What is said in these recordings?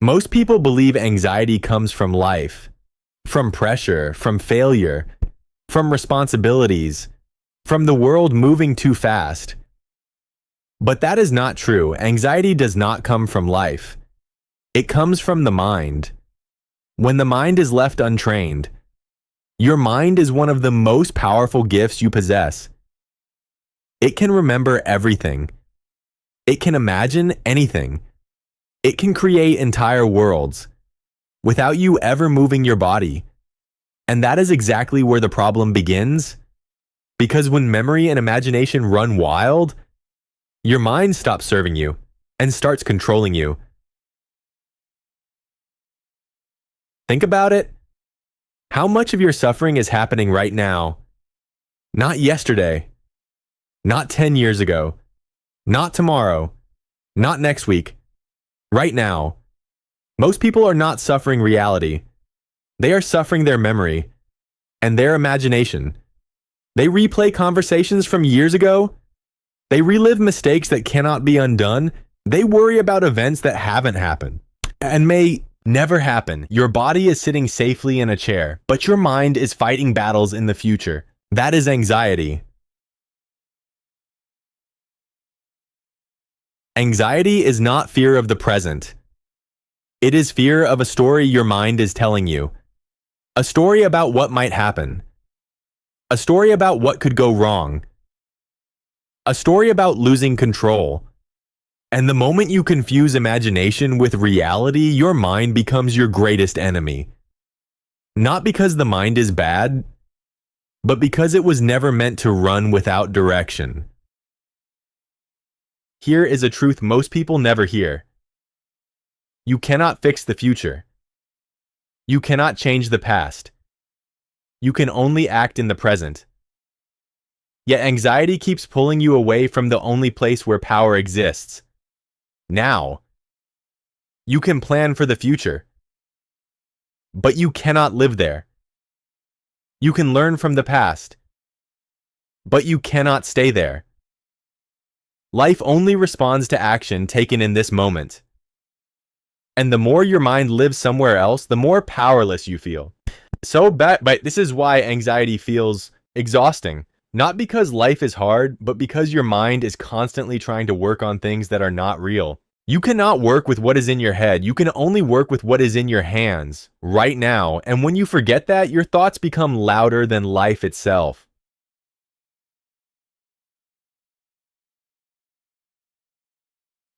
Most people believe anxiety comes from life, from pressure, from failure, from responsibilities, from the world moving too fast. But that is not true. Anxiety does not come from life. It comes from the mind. When the mind is left untrained, your mind is one of the most powerful gifts you possess. It can remember everything. It can imagine anything. It can create entire worlds without you ever moving your body. And that is exactly where the problem begins. Because when memory and imagination run wild, your mind stops serving you and starts controlling you. Think about it. How much of your suffering is happening right now? Not yesterday, not 10 years ago, not tomorrow, not next week, right now. Most people are not suffering reality. They are suffering their memory and their imagination. They replay conversations from years ago. They relive mistakes that cannot be undone. They worry about events that haven't happened and may never happen. Your body is sitting safely in a chair, but your mind is fighting battles in the future. That is anxiety. Anxiety is not fear of the present. It is fear of a story your mind is telling you. A story about what might happen. A story about what could go wrong. A story about losing control. And the moment you confuse imagination with reality, your mind becomes your greatest enemy. Not because the mind is bad, but because it was never meant to run without direction. Here is a truth most people never hear. You cannot fix the future. You cannot change the past. You can only act in the present. Yet anxiety keeps pulling you away from the only place where power exists. Now. You can plan for the future, but you cannot live there. You can learn from the past, but you cannot stay there. Life only responds to action taken in this moment. And the more your mind lives somewhere else, the more powerless you feel. But this is why anxiety feels exhausting. Not because life is hard, but because your mind is constantly trying to work on things that are not real. You cannot work with what is in your head. You can only work with what is in your hands right now. And when you forget that, your thoughts become louder than life itself.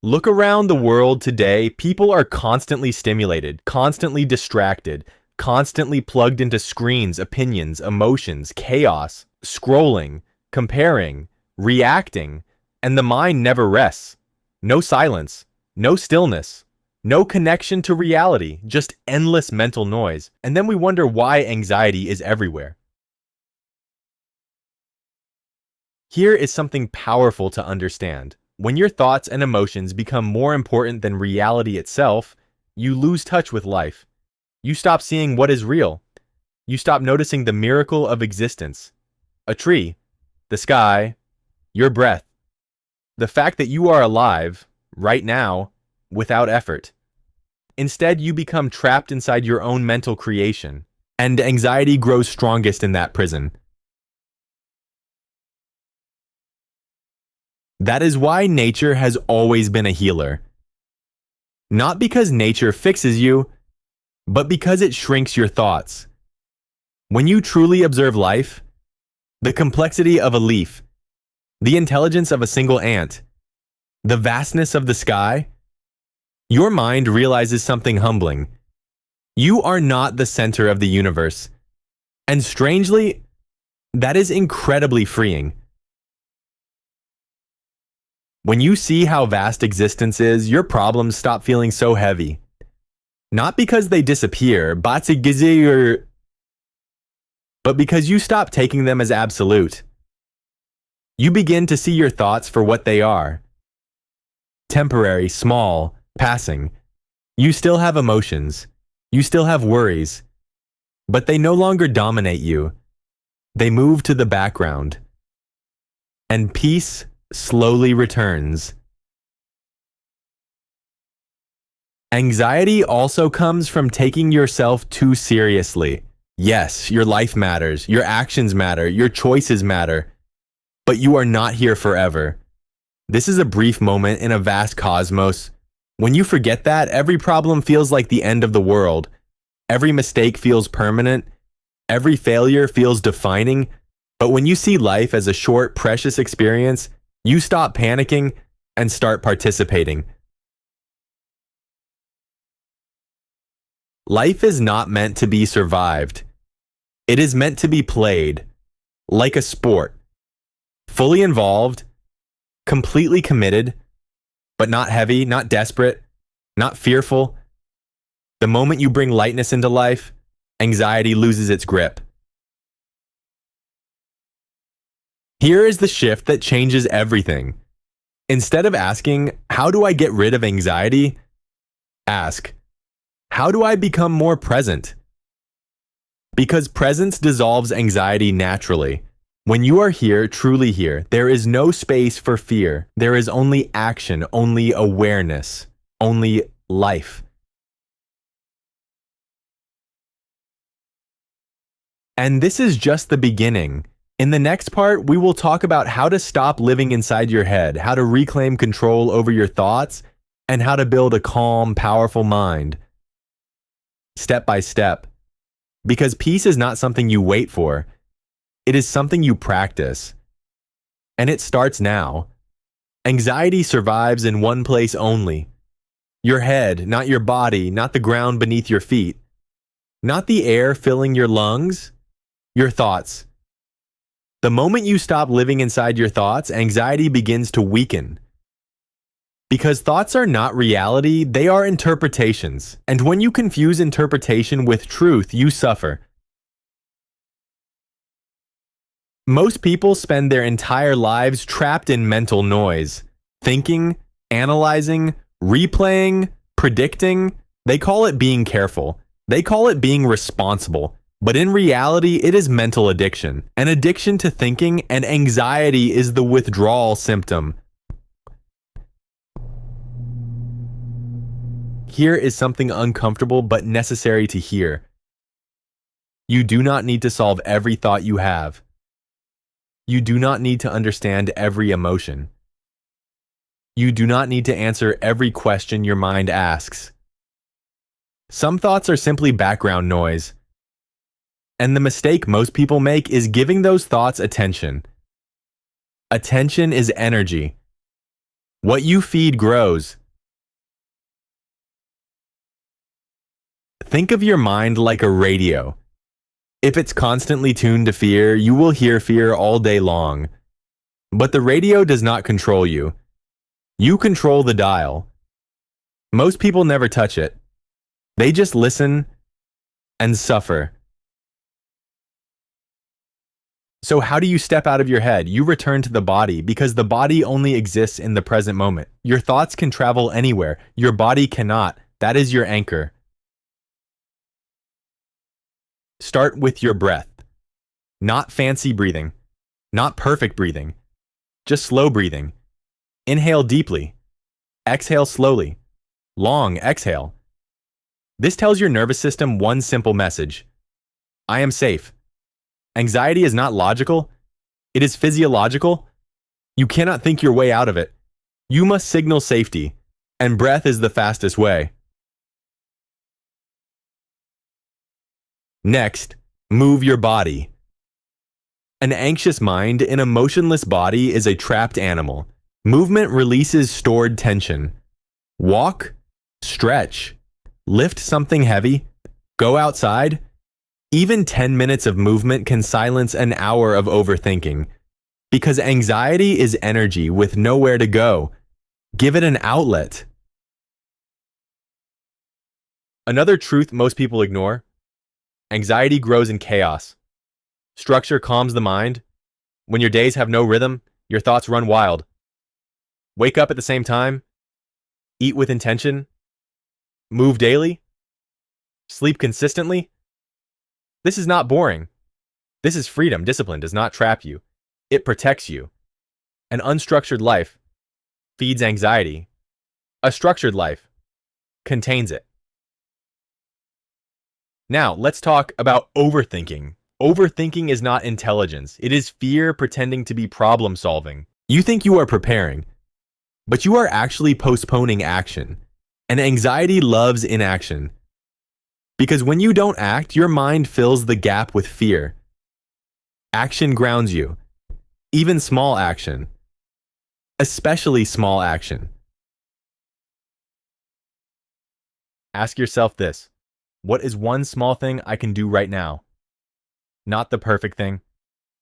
Look around the world today. People are constantly stimulated, constantly distracted, constantly plugged into screens, opinions, emotions, chaos, scrolling, comparing, reacting, and the mind never rests. No silence, no stillness, no connection to reality, just endless mental noise. And then we wonder why anxiety is everywhere. Here is something powerful to understand. When your thoughts and emotions become more important than reality itself, you lose touch with life. You stop seeing what is real. You stop noticing the miracle of existence. A tree, the sky, your breath. The fact that you are alive, right now, without effort. Instead, you become trapped inside your own mental creation, and anxiety grows strongest in that prison. That is why nature has always been a healer. Not because nature fixes you, but because it shrinks your thoughts. When you truly observe life, the complexity of a leaf, the intelligence of a single ant, the vastness of the sky, your mind realizes something humbling. You are not the center of the universe. And strangely, that is incredibly freeing. When you see how vast existence is, your problems stop feeling so heavy. Not because they disappear, but because you stop taking them as absolute. You begin to see your thoughts for what they are. Temporary, small, passing. You still have emotions. You still have worries. But they no longer dominate you. They move to the background. And peace slowly returns. Anxiety also comes from taking yourself too seriously. Yes, your life matters, your actions matter, your choices matter, but you are not here forever. This is a brief moment in a vast cosmos. When you forget that, every problem feels like the end of the world. Every mistake feels permanent. Every failure feels defining. But when you see life as a short, precious experience, you stop panicking and start participating. Life is not meant to be survived. It is meant to be played, like a sport. Fully involved, completely committed, but not heavy, not desperate, not fearful. The moment you bring lightness into life, anxiety loses its grip. Here is the shift that changes everything. Instead of asking, how do I get rid of anxiety? Ask, how do I become more present? Because presence dissolves anxiety naturally. When you are here, truly here, there is no space for fear. There is only action, only awareness, only life. And this is just the beginning. In the next part, we will talk about how to stop living inside your head, how to reclaim control over your thoughts, and how to build a calm, powerful mind. Step by step. Because peace is not something you wait for. It is something you practice. And it starts now. Anxiety survives in one place only. Your head, not your body, not the ground beneath your feet. Not the air filling your lungs, your thoughts. The moment you stop living inside your thoughts, anxiety begins to weaken. Because thoughts are not reality, they are interpretations. And when you confuse interpretation with truth, you suffer. Most people spend their entire lives trapped in mental noise. Thinking, analyzing, replaying, predicting. They call it being careful. They call it being responsible. But in reality, it is mental addiction. An addiction to thinking, and anxiety is the withdrawal symptom. Here is something uncomfortable but necessary to hear. You do not need to solve every thought you have. You do not need to understand every emotion. You do not need to answer every question your mind asks. Some thoughts are simply background noise. And the mistake most people make is giving those thoughts attention. Attention is energy. What you feed grows. Think of your mind like a radio. If it's constantly tuned to fear, you will hear fear all day long. But the radio does not control you. You control the dial. Most people never touch it. They just listen and suffer. So how do you step out of your head? You return to the body, because the body only exists in the present moment. Your thoughts can travel anywhere. Your body cannot. That is your anchor. Start with your breath. Not fancy breathing. Not perfect breathing. Just slow breathing. Inhale deeply. Exhale slowly. Long exhale. This tells your nervous system one simple message. I am safe. Anxiety is not logical. It is physiological. You cannot think your way out of it. You must signal safety, and breath is the fastest way. Next, move your body. An anxious mind in a motionless body is a trapped animal. Movement releases stored tension. Walk, stretch, lift something heavy, go outside. Even 10 minutes of movement can silence an hour of overthinking. Because anxiety is energy with nowhere to go. Give it an outlet. Another truth most people ignore: anxiety grows in chaos. Structure calms the mind. When your days have no rhythm, your thoughts run wild. Wake up at the same time. Eat with intention. Move daily. Sleep consistently. This is not boring. This is freedom. Discipline does not trap you. It protects you. An unstructured life feeds anxiety. A structured life contains it. Now, let's talk about overthinking. Overthinking is not intelligence. It is fear pretending to be problem solving. You think you are preparing, but you are actually postponing action. And anxiety loves inaction. Because when you don't act, your mind fills the gap with fear. Action grounds you. Even small action. Especially small action. Ask yourself this. What is one small thing I can do right now? Not the perfect thing.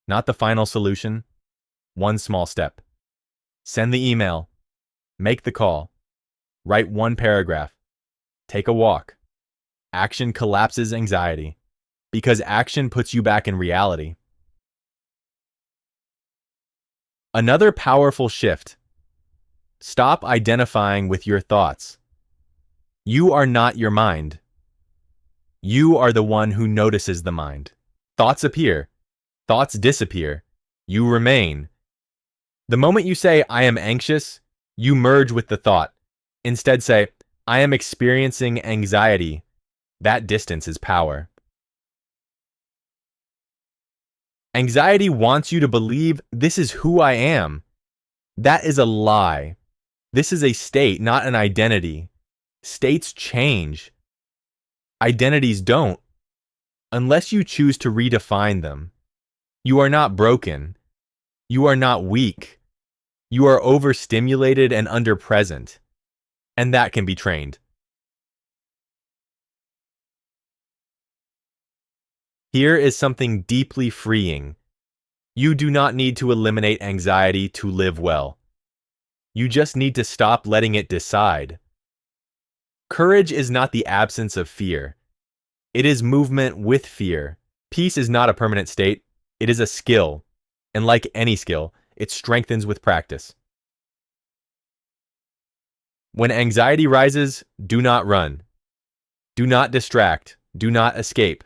Not the final solution. One small step. Send the email. Make the call. Write one paragraph. Take a walk. Action collapses anxiety. Because action puts you back in reality. Another powerful shift. Stop identifying with your thoughts. You are not your mind. You are the one who notices the mind. Thoughts appear. Thoughts disappear. You remain. The moment you say, I am anxious, you merge with the thought. Instead say, I am experiencing anxiety. That distance is power. Anxiety wants you to believe this is who I am. That is a lie. This is a state, not an identity. States change. Identities don't, unless you choose to redefine them. You are not broken. You are not weak. You are overstimulated and underpresent. And that can be trained. Here is something deeply freeing. You do not need to eliminate anxiety to live well. You just need to stop letting it decide. Courage is not the absence of fear. It is movement with fear. Peace is not a permanent state. It is a skill. And like any skill, it strengthens with practice. When anxiety rises, do not run. Do not distract. Do not escape.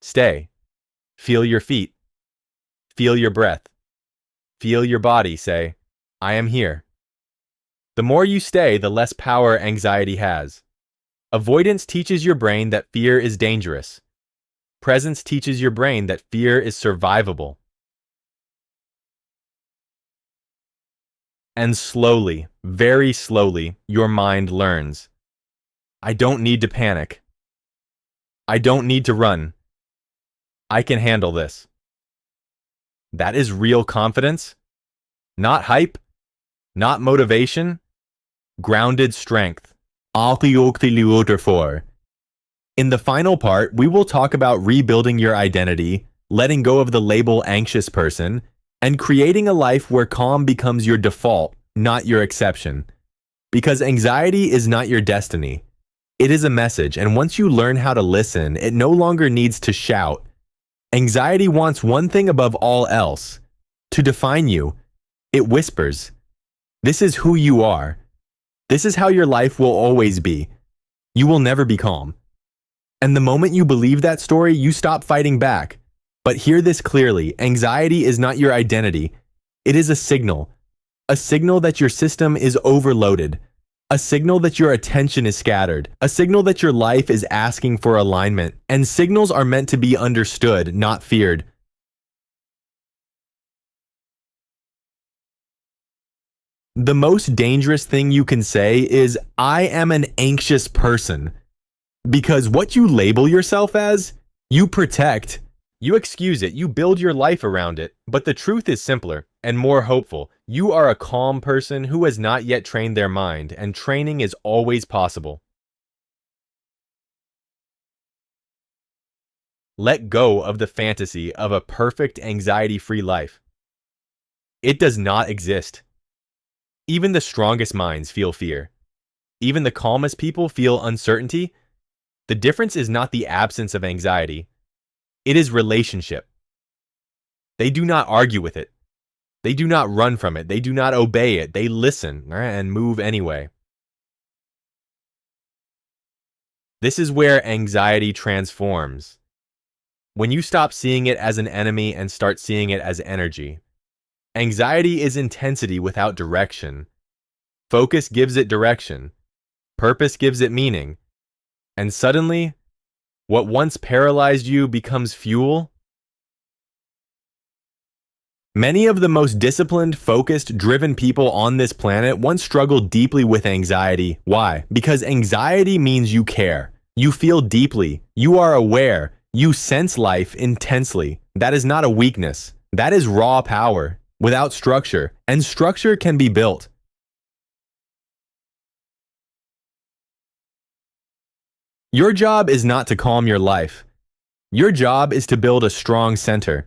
Stay. Feel your feet. Feel your breath. Feel your body say, I am here. The more you stay, the less power anxiety has. Avoidance teaches your brain that fear is dangerous. Presence teaches your brain that fear is survivable. And slowly, very slowly, your mind learns. I don't need to panic. I don't need to run. I can handle this. That is real confidence, not hype, not motivation, grounded strength. In the final part, we will talk about rebuilding your identity, letting go of the label anxious person, and creating a life where calm becomes your default, not your exception. Because anxiety is not your destiny. It is a message, and once you learn how to listen, it no longer needs to shout. Anxiety wants one thing above all else, to define you. It whispers, this is who you are. This is how your life will always be. You will never be calm. And the moment you believe that story, you stop fighting back. But hear this clearly, anxiety is not your identity. It is a signal that your system is overloaded, a signal that your attention is scattered, a signal that your life is asking for alignment, and signals are meant to be understood, not feared. The most dangerous thing you can say is, I am an anxious person. Because what you label yourself as, you protect. You excuse it, you build your life around it, but the truth is simpler and more hopeful. You are a calm person who has not yet trained their mind, and training is always possible. Let go of the fantasy of a perfect anxiety-free life. It does not exist. Even the strongest minds feel fear. Even the calmest people feel uncertainty. The difference is not the absence of anxiety. It is relationship. They do not argue with it. They do not run from it. They do not obey it. They listen and move anyway. This is where anxiety transforms. When you stop seeing it as an enemy and start seeing it as energy. Anxiety is intensity without direction. Focus gives it direction. Purpose gives it meaning. And suddenly, what once paralyzed you becomes fuel. Many of the most disciplined, focused, driven people on this planet once struggled deeply with anxiety. Why? Because anxiety means you care. You feel deeply. You are aware. You sense life intensely. That is not a weakness. That is raw power, without structure. And structure can be built. Your job is not to calm your life. Your job is to build a strong center.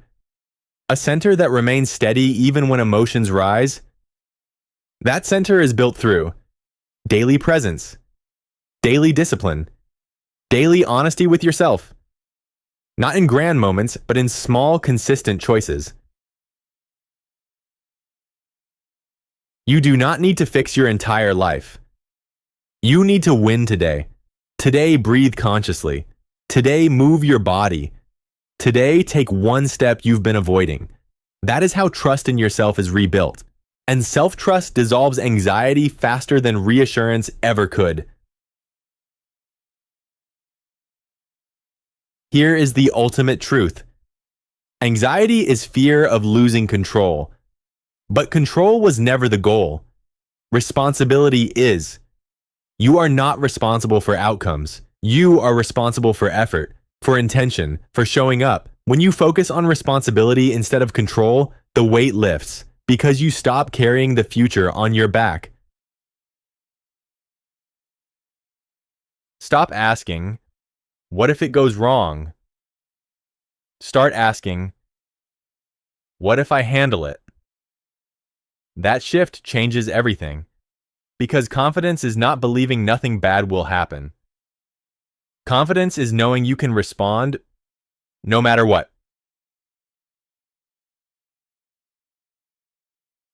A center that remains steady even when emotions rise. That center is built through daily presence, daily discipline, daily honesty with yourself. Not in grand moments, but in small, consistent choices. You do not need to fix your entire life. You need to win today. Today, breathe consciously. Today, move your body. Today, take one step you've been avoiding. That is how trust in yourself is rebuilt. And self-trust dissolves anxiety faster than reassurance ever could. Here is the ultimate truth. Anxiety is fear of losing control. But control was never the goal. Responsibility is. You are not responsible for outcomes. You are responsible for effort, for intention, for showing up. When you focus on responsibility instead of control, the weight lifts because you stop carrying the future on your back. Stop asking, what if it goes wrong? Start asking, what if I handle it? That shift changes everything. Because confidence is not believing nothing bad will happen. Confidence is knowing you can respond no matter what.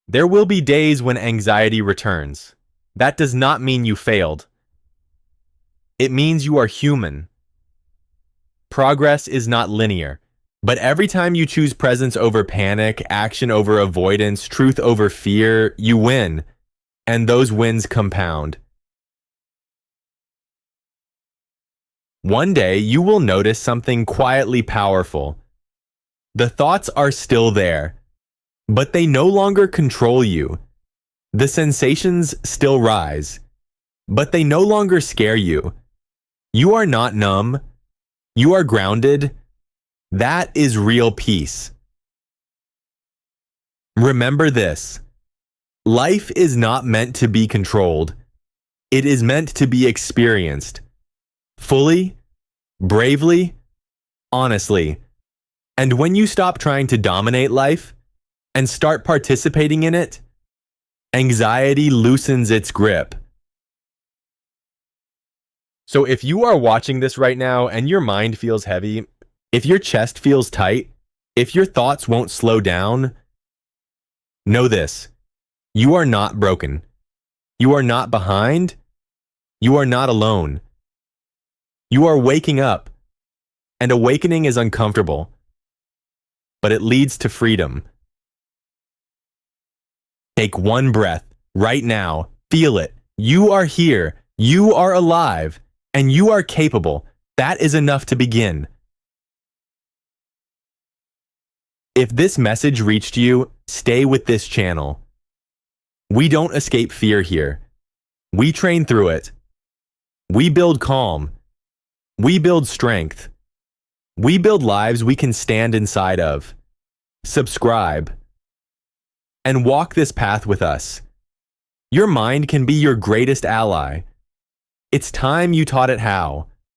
There will be days when anxiety returns. That does not mean you failed. It means you are human. Progress is not linear. But every time you choose presence over panic, action over avoidance, truth over fear, you win. And those wins compound. One day, you will notice something quietly powerful. The thoughts are still there, but they no longer control you. The sensations still rise, but they no longer scare you. You are not numb. You are grounded. That is real peace. Remember this. Life is not meant to be controlled. It is meant to be experienced. Fully, bravely, honestly. And when you stop trying to dominate life and start participating in it, anxiety loosens its grip. So if you are watching this right now and your mind feels heavy, if your chest feels tight, if your thoughts won't slow down, know this. You are not broken. You are not behind. You are not alone. You are waking up. And awakening is uncomfortable. But it leads to freedom. Take one breath right now. Feel it. You are here. You are alive. And you are capable. That is enough to begin. If this message reached you, stay with this channel. We don't escape fear here. We train through it. We build calm. We build strength. We build lives we can stand inside of. Subscribe. And walk this path with us. Your mind can be your greatest ally. It's time you taught it how.